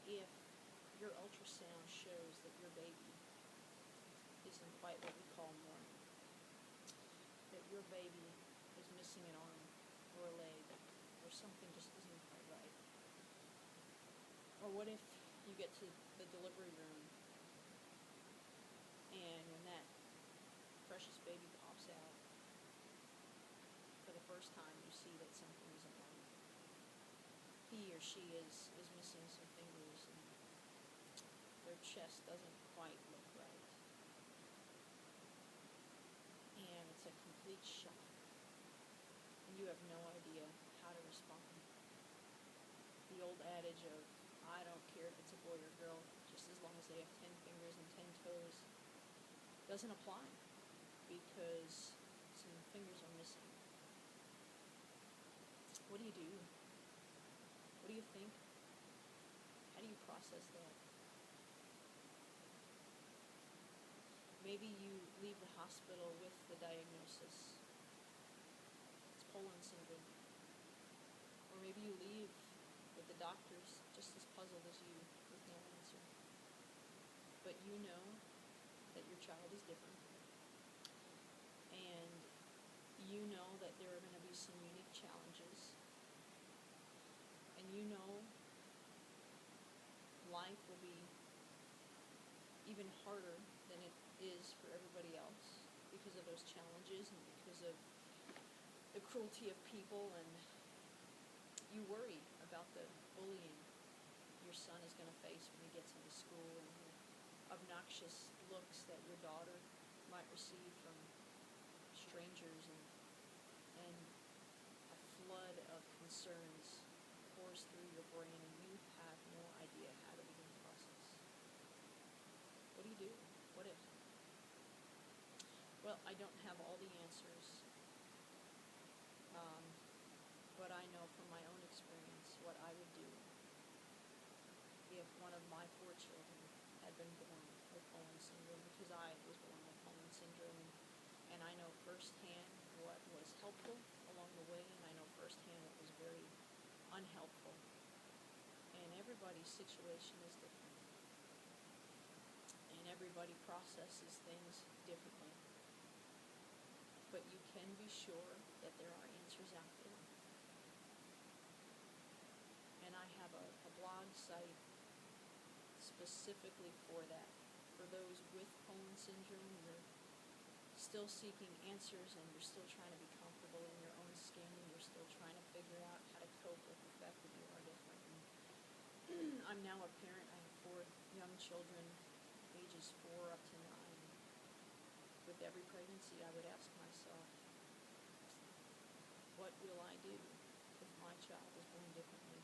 if your ultrasound shows that your baby isn't quite what we call normal, that your baby is missing an arm or a leg, or something just isn't quite right. Or what if you get to the delivery room and when that precious baby pops out, for the first time you see that something isn't right. He or she is missing some fingers and their chest doesn't quite look right. And it's a complete shock. And you have no idea how to respond. The old adage of, I don't care if it's a boy or girl, just as long as they have 10 fingers and 10 toes, doesn't apply because some fingers are missing. What do you do? What do you think? How do you process that? Maybe you leave the hospital with the diagnosis. It's Poland syndrome. Or maybe you leave with the doctors just as puzzled as you with no answer. But you know that your child is different. And you know that there are going to be some unique challenges. And you know life will be even harder than it is for everybody else because of those challenges and because of the cruelty of people, and you worry about the bullying your son is going to face when he gets into school and the obnoxious looks that your daughter might receive from strangers, and a flood of concerns pours through your brain and you have no idea how to begin the process. What do you do? What if? Well, I don't have all the answers, but I know from my own experience what I would do if one of my 4 children had been born with Poland syndrome, because I was born with Poland syndrome, and I know firsthand what was helpful along the way, and I know firsthand what was very unhelpful. And everybody's situation is different, and everybody processes things differently. But you can be sure that there are answers out there. And I have a blog site specifically for that. For those with Poland syndrome, you're still seeking answers and you're still trying to be comfortable in your own skin, and you're still trying to figure out how to cope with the fact that you are different. And I'm now a parent. I have 4 young children, ages 4 up to 9. With every pregnancy, I would ask myself, what will I do if my child is born differently?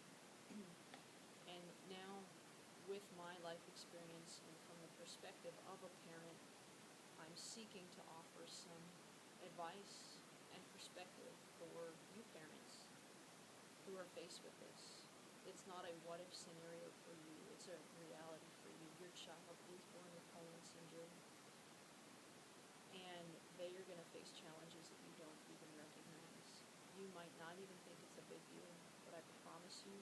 And now, with my life experience and from the perspective of a parent, I'm seeking to offer some advice and perspective for you parents who are faced with this. It's not a what-if scenario for you. It's a reality for you. Your child is born with Poland syndrome, and they are going to face challenges that you don't even recognize. You might not even think it's a big deal, but I promise you,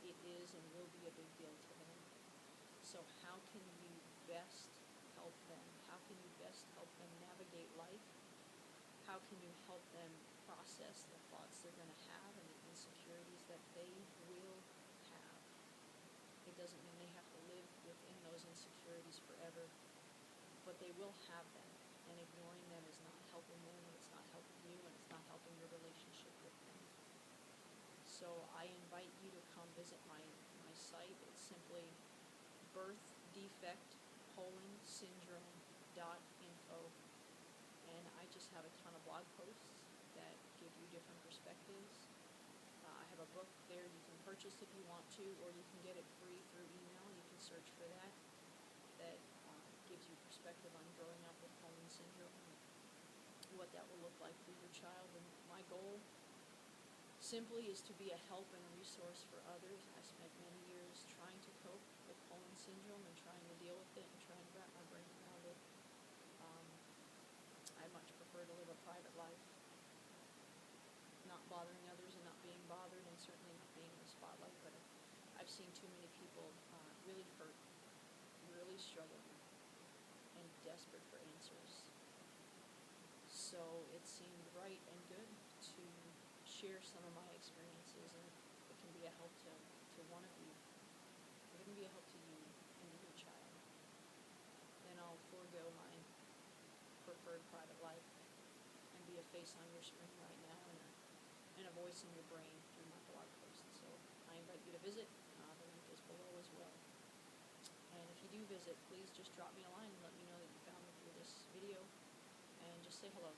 it is and will be a big deal to them. So how can you best help them? How can you best help them navigate life? How can you help them process the thoughts they're going to have and the insecurities that they will have? It doesn't mean they have to live within those insecurities forever, but they will have them. And ignoring them is not helping them, and it's not helping you, and it's not helping your relationship with them. So I invite you to come visit my site. It's simply birthdefectpolandsyndrome.info. And I just have a ton of blog posts that give you different perspectives. I have a book there you can purchase if you want to, or you can get it free through email. You can search for that. That gives you perspective on growing up with Poland syndrome and what that will look like for your child. And my goal simply is to be a help and a resource for others. I spent many years trying to cope with Poland syndrome and trying to deal with it and trying to wrap my brain around it. I much prefer to live a private life, not bothering others and not being bothered, and certainly not being in the spotlight. But I've seen too many people really struggling and desperate for answers. So it seemed right and good to share some of my experiences, and if it can be a help to one of you, if it can be a help to you and to your child, then I'll forego my preferred private life and be a face on your screen right now, and a voice in your brain through my blog post. So I invite you to visit. The link is below as well. And if you do visit, please just drop me a line and let me know that you found me through this video, and just say hello.